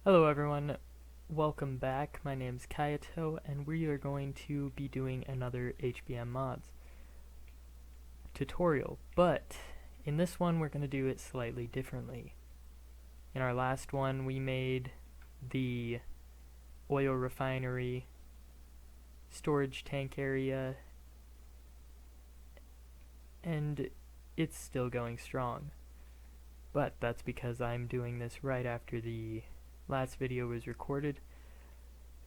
Hello everyone, welcome back. My name's Kiayoto and we are going to be doing another HBM mods tutorial, but in this one we're going to do it slightly differently. In our last one we made the oil refinery, storage tank area, and it's still going strong. But that's because I'm doing this right after the last video was recorded,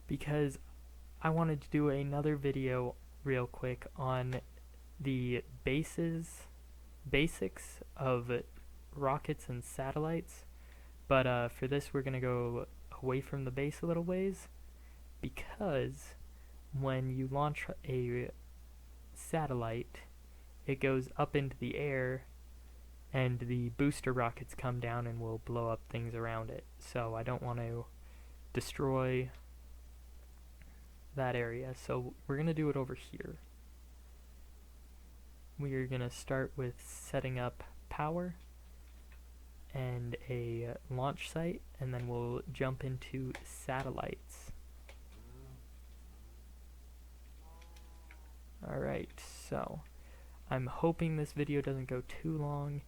because I wanted to do another video real quick on the basics of rockets and satellites. But for this we're going to go away from the base a little ways, because when you launch a satellite it goes up into the air and the booster rockets come down and will blow up things around it. So I don't want to destroy that area, so we're going to do it over here. We are going to start with setting up power and a launch site, and then we'll jump into satellites. Alright, so I'm hoping this video doesn't go too long,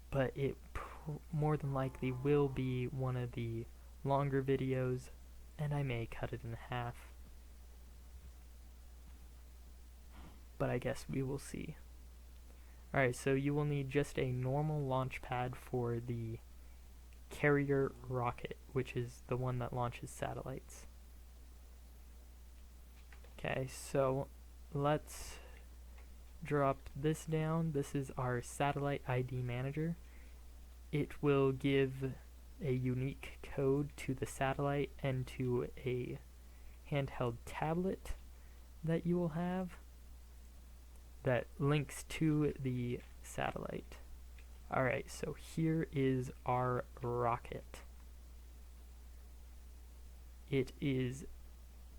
but it more than likely will be one of the longer videos, and I may cut it in half. But I guess we will see. Alright, so you will need just a normal launch pad for the carrier rocket, which is the one that launches satellites. Okay, so let's drop this down. This is our satellite ID manager. It will give a unique code to the satellite and to a handheld tablet that you will have that links to the satellite. Alright, so here is our rocket. It is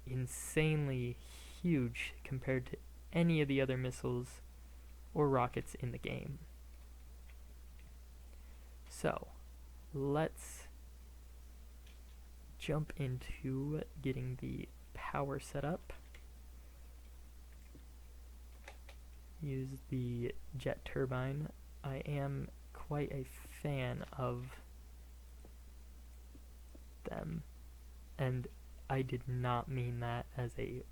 insanely huge compared to any of the other missiles or rockets in the game. So let's jump into getting the power set up. Use the jet turbine. I am quite a fan of them, and I did not mean that as a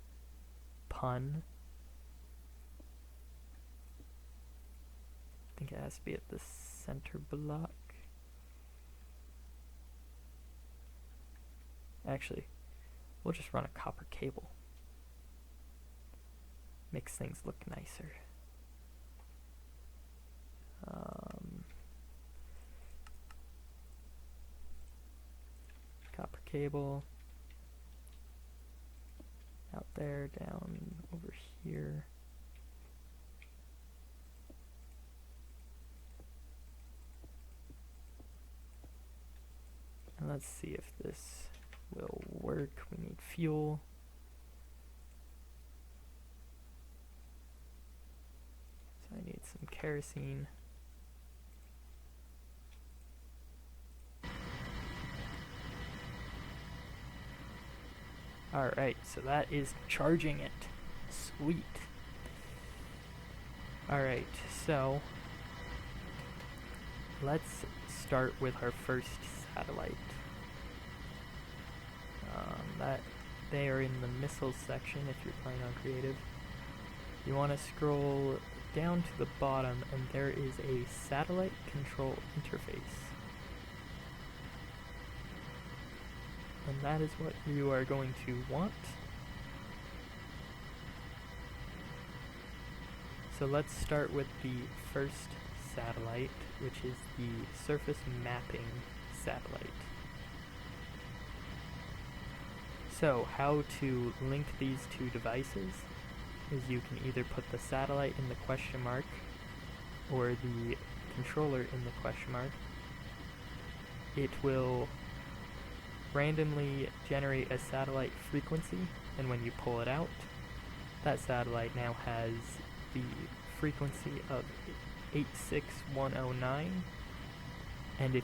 pun. I think it has to be at the center block. Actually, we'll just run a copper cable. Makes things look nicer. Copper cable. Out there, down over here. And let's see if this will work. We need fuel. So I need some kerosene. Alright, so that is charging it. Sweet. Alright, so let's start with our first satellite. That they are in the missiles section if you're playing on creative. You want to scroll down to the bottom and there is a satellite control interface. And that is what you are going to want. So let's start with the first satellite, which is the surface mapping satellite. So how to link these two devices is you can either put the satellite in the question mark or the controller in the question mark. It will randomly generate a satellite frequency, and when you pull it out, that satellite now has the frequency of 86109, and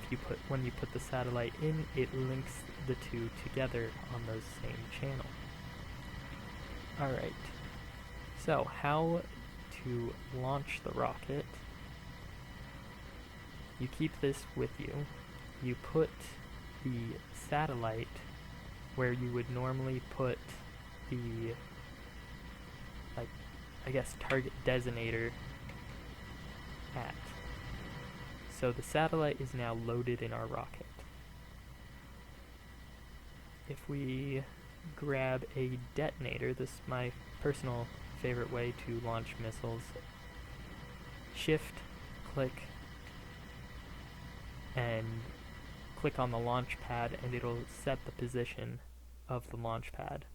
when you put the satellite in, it links the two together on those same channel. Alright, so how to launch the rocket. You keep this with you. You put the satellite where you would normally put the, like, I guess target designator at. So the satellite is now loaded in our rocket. If we grab a detonator, this is my personal favorite way to launch missiles. Shift, click, and click on the launch pad, and it'll set the position of the launch pad.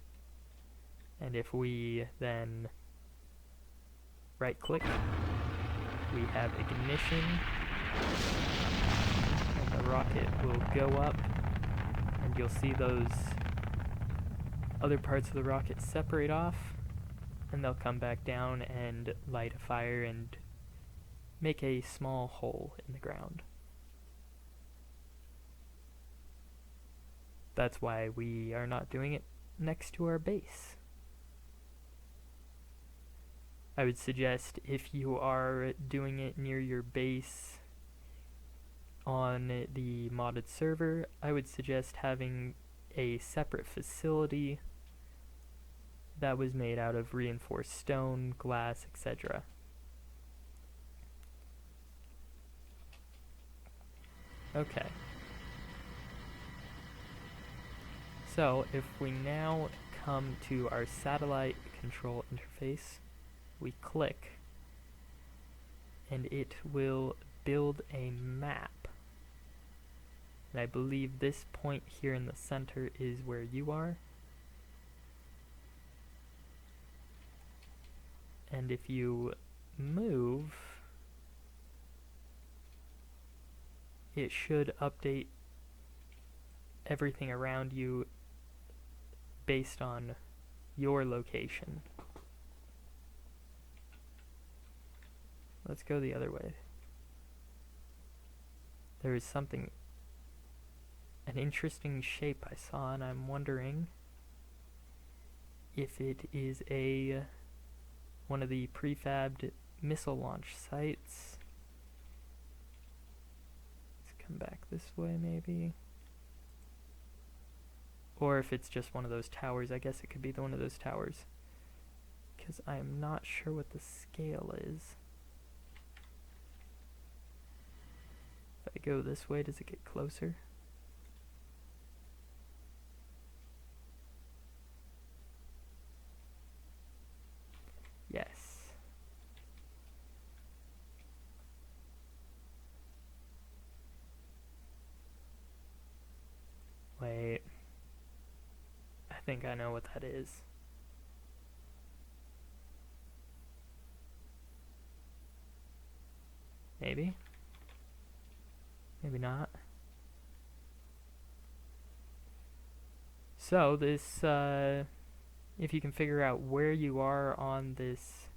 And if we then right click, we have ignition, and the rocket will go up, and you'll see those other parts of the rocket separate off, and they'll come back down and light a fire and make a small hole in the ground. That's why we are not doing it next to our base. I would suggest if you are doing it near your base on the modded server, I would suggest having a separate facility that was made out of reinforced stone, glass, etc. Okay. So if we now come to our satellite control interface, we click, and it will build a map. And I believe this point here in the center is where you are. And if you move, it should update everything around you based on your location. Let's go the other way. There is something, an interesting shape I saw, and I'm wondering if it is one of the prefabbed missile launch sites. Let's come back this way maybe. Or if it's just one of those towers. I guess it could be one of those towers, because I am not sure what the scale is. If I go this way, does it get closer? Yes. Wait. I think I know what that is. Maybe? Maybe not. So this, if you can figure out where you are on this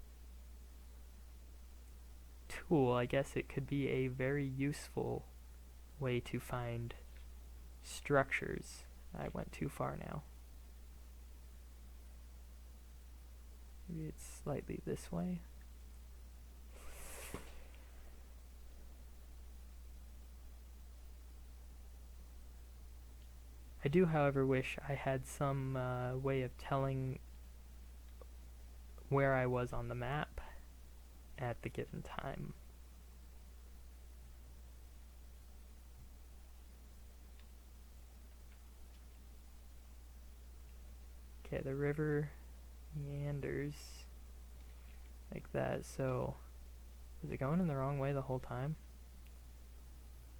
tool, I guess it could be a very useful way to find structures. I went too far now. Maybe it's slightly this way. I do, however, wish I had some way of telling where I was on the map at the given time. Okay, the river meanders like that, so is it going in the wrong way the whole time?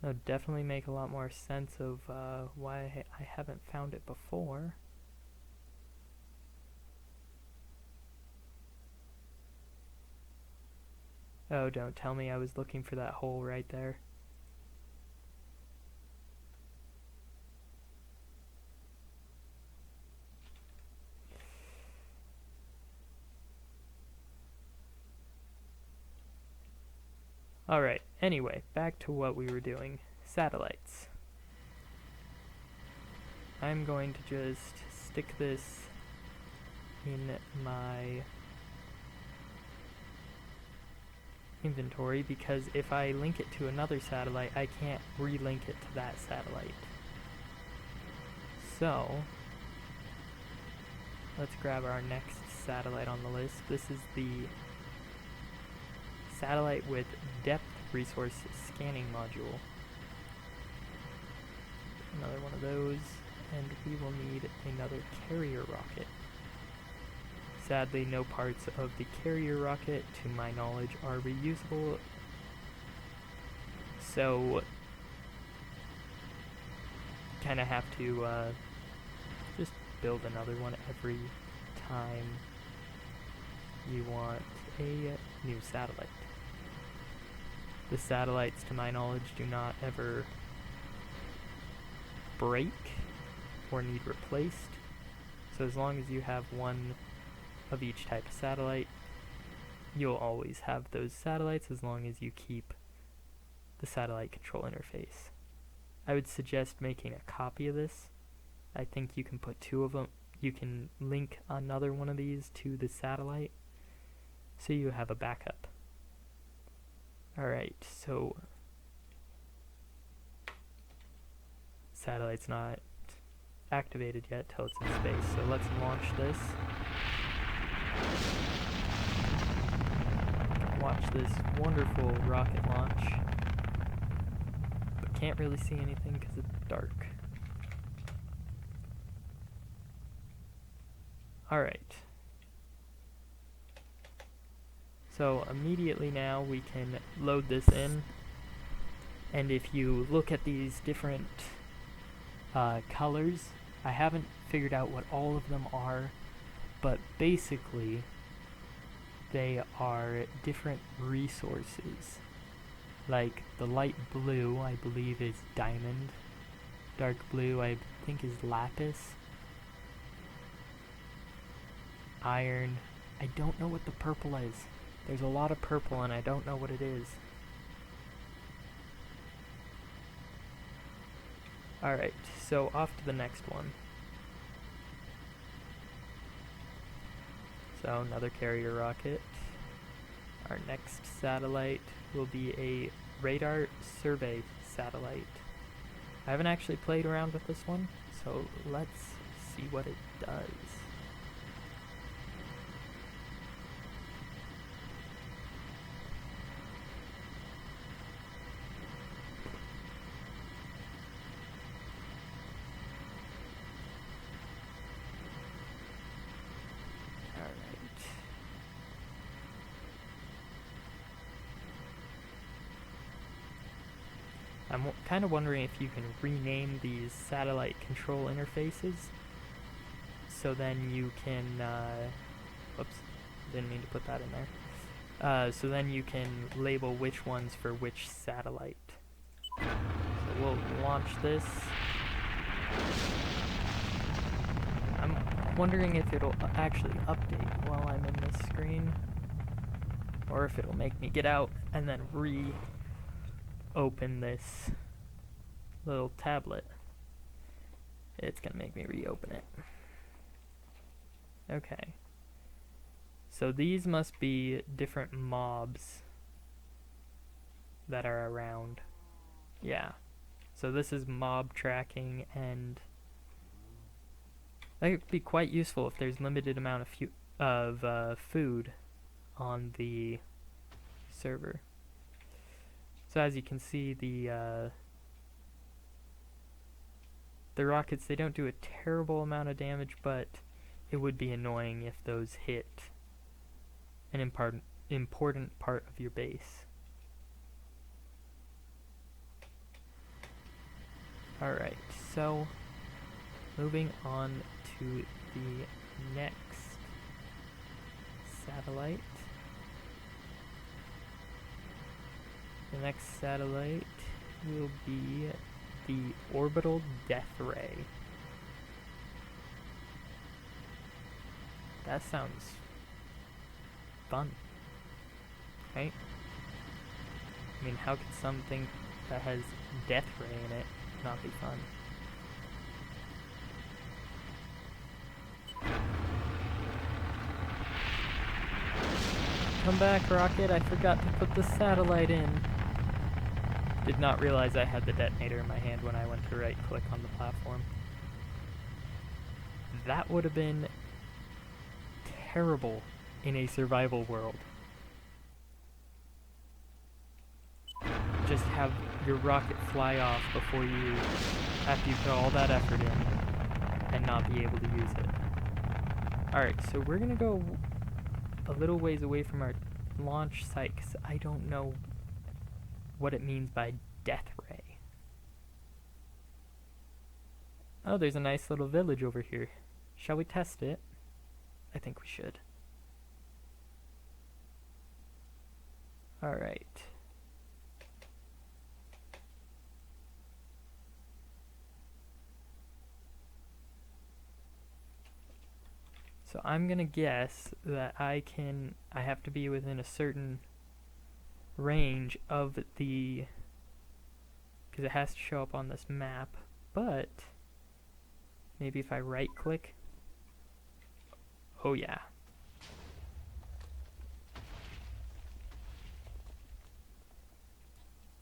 That would definitely make a lot more sense of why I haven't found it before. Oh, don't tell me I was looking for that hole right there. Alright, anyway, back to what we were doing. satellites. I'm going to just stick this in my inventory because if I link it to another satellite, I can't relink it to that satellite. So, let's grab our next satellite on the list. This is the satellite with depth resource scanning module. Another one of those, and we will need another carrier rocket. Sadly, no parts of the carrier rocket, to my knowledge, are reusable, so kind of have to just build another one every time you want a new satellite. The satellites, to my knowledge, do not ever break or need replaced, so as long as you have one of each type of satellite, you'll always have those satellites as long as you keep the satellite control interface. I would suggest making a copy of this. I think you can put two of them. You can link another one of these to the satellite so you have a backup. Alright, so satellite's not activated yet till it's in space, so let's launch this. Watch this wonderful rocket launch, but can't really see anything because it's dark. Alright, so immediately now we can load this in, and if you look at these different colors, I haven't figured out what all of them are, but basically they are different resources. Like the light blue, I believe, is diamond. Dark blue, I think, is lapis. Iron. I don't know what the purple is. There's a lot of purple and I don't know what it is. Alright, so off to the next one. So another carrier rocket. Our next satellite will be a radar survey satellite. I haven't actually played around with this one, so let's see what it does. I'm kind of wondering if you can rename these satellite control interfaces, so then you can, whoops, didn't mean to put that in there, so then you can label which ones for which satellite. So we'll launch this. I'm wondering if it'll actually update while I'm in this screen, or if it'll make me get out and then open this little tablet. It's gonna make me reopen it. Okay. So these must be different mobs that are around. Yeah. So this is mob tracking, and that could be quite useful if there's limited amount of food on the server. So as you can see, the rockets, they don't do a terrible amount of damage, but it would be annoying if those hit an important part of your base. Alright, so moving on to the next satellite. The next satellite will be the Orbital Death Ray. That sounds fun, right? I mean, how could something that has Death Ray in it would not be fun. Come back, rocket, I forgot to put the satellite in. Did not realize I had the detonator in my hand when I went to right click on the platform. That would have been terrible in a survival world. Just have your rocket fly off before you, after you put all that effort in, and not be able to use it. Alright, so we're gonna go a little ways away from our launch site, because I don't know what it means by Death Ray. Oh, there's a nice little village over here. Shall we test it? I think we should. Alright. So I'm gonna guess that I have to be within a certain range of the, because it has to show up on this map, but maybe if I right click, oh yeah.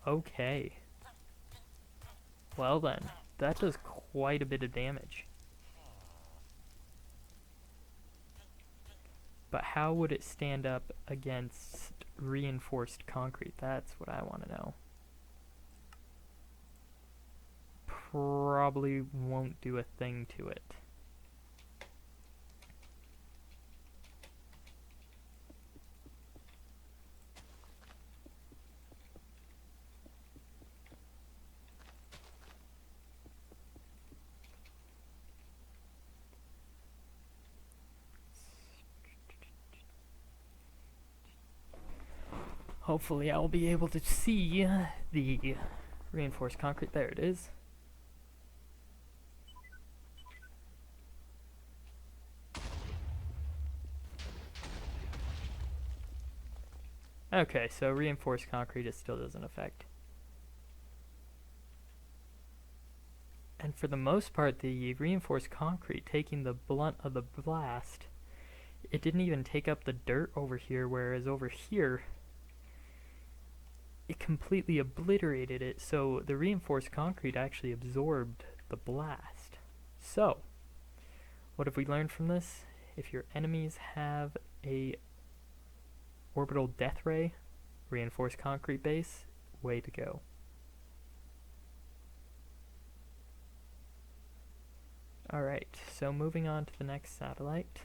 Okay. Well then, that does quite a bit of damage. But how would it stand up against reinforced concrete? That's what I want to know. Probably won't do a thing to it. Hopefully I'll be able to see the reinforced concrete. There it is. Okay, so reinforced concrete it still doesn't affect. And for the most part, the reinforced concrete, taking the blunt of the blast, it didn't even take up the dirt over here, whereas over here, it completely obliterated it, so the reinforced concrete actually absorbed the blast. So, what have we learned from this? If your enemies have a Orbital Death Ray, reinforced concrete base, way to go. Alright, so moving on to the next satellite.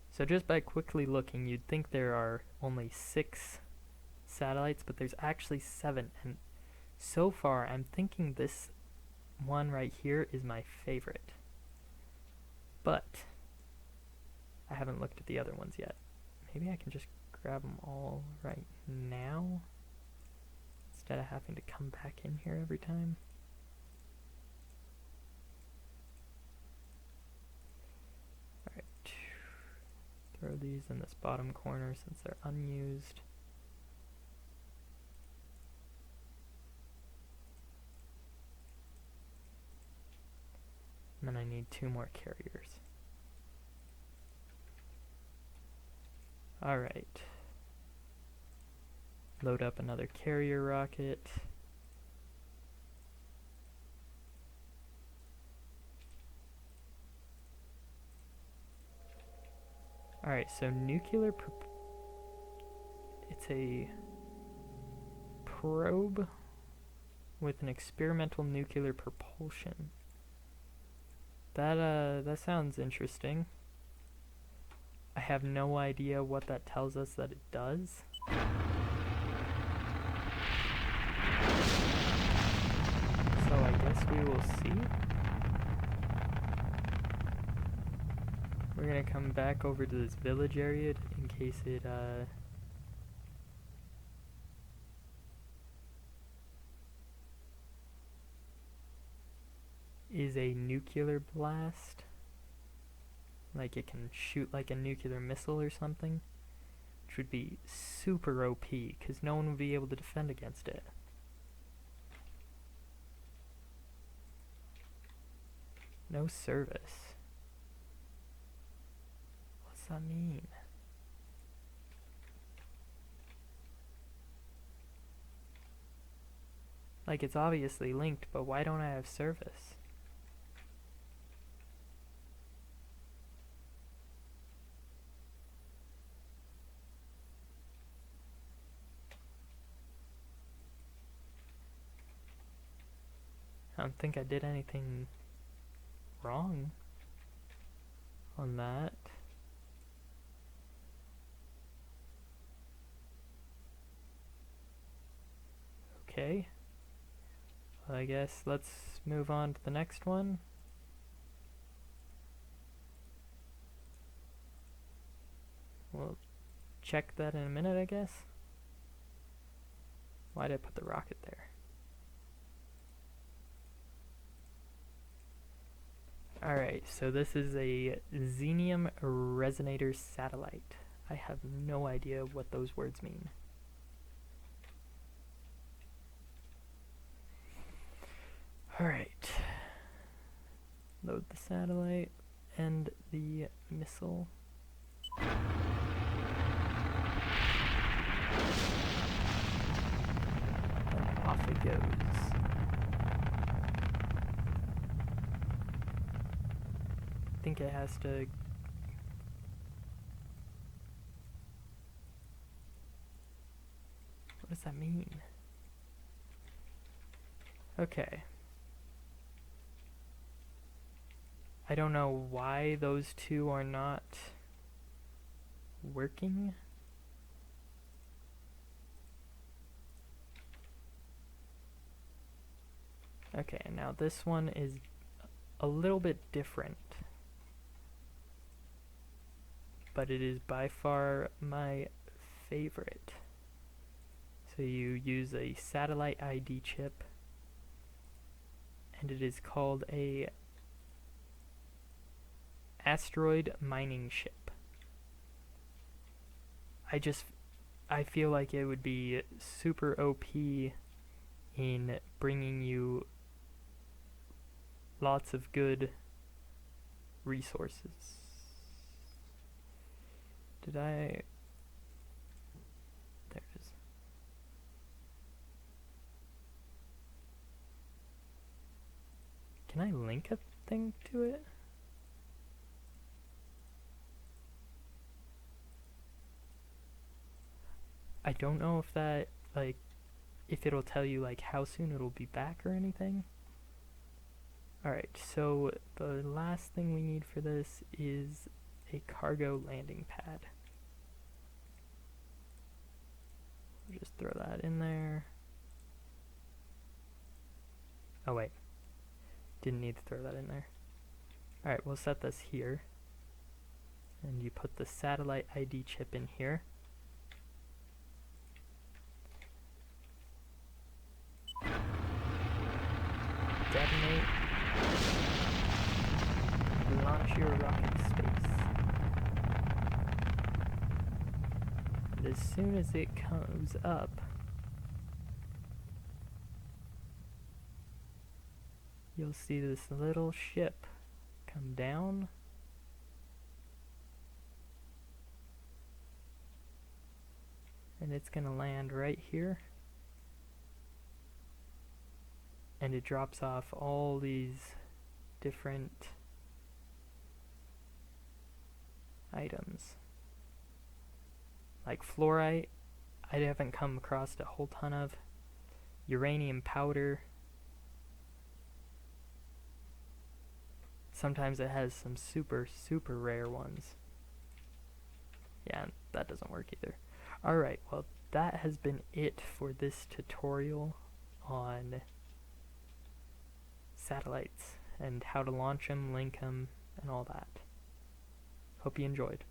So just by quickly looking, you'd think there are only 6 satellites, but there's actually 7, and so far I'm thinking this one right here is my favorite. But I haven't looked at the other ones yet. Maybe I can just grab them all right now instead of having to come back in here every time. Throw these in this bottom corner since they're unused. And then I need 2 more carriers. Alright. Load up another carrier rocket. Alright, so nuclear it's a probe with an experimental nuclear propulsion. That sounds interesting. I have no idea what that tells us that it does. So I guess we will see. We're gonna come back over to this village area in case it is a nuclear blast. Like it can shoot like a nuclear missile or something, which would be super OP because no one would be able to defend against it. No service. What's that mean? Like it's obviously linked, but why don't I have service? I don't think I did anything wrong on that. Okay. Well, I guess let's move on to the next one. We'll check that in a minute, I guess. Why did I put the rocket there? Alright, so this is a xenium resonator satellite. I have no idea what those words mean. Alright. Load the satellite and the missile. And off it goes. I think it has to... What does that mean? Okay. I don't know why those two are not working. Okay, now this one is a little bit different, but it is by far my favorite. So you use a satellite ID chip, and it is called a asteroid mining ship. I feel like it would be super OP in bringing you lots of good resources. There it is. Can I link a thing to it? I don't know if that, like, if it'll tell you, like, how soon it'll be back or anything. Alright, so the last thing we need for this is a cargo landing pad. We'll just throw that in there. Oh wait, didn't need to throw that in there. Alright, we'll set this here. And you put the satellite ID chip in here. Detonate. Launch your rocket to space. And as soon as it comes up, you'll see this little ship come down. And it's gonna land right here. And it drops off all these different items. Like fluorite, I haven't come across a whole ton of. Uranium powder. Sometimes it has some super rare ones. Yeah, that doesn't work either. Alright, well that has been it for this tutorial on satellites and how to launch them, link them, and all that. Hope you enjoyed.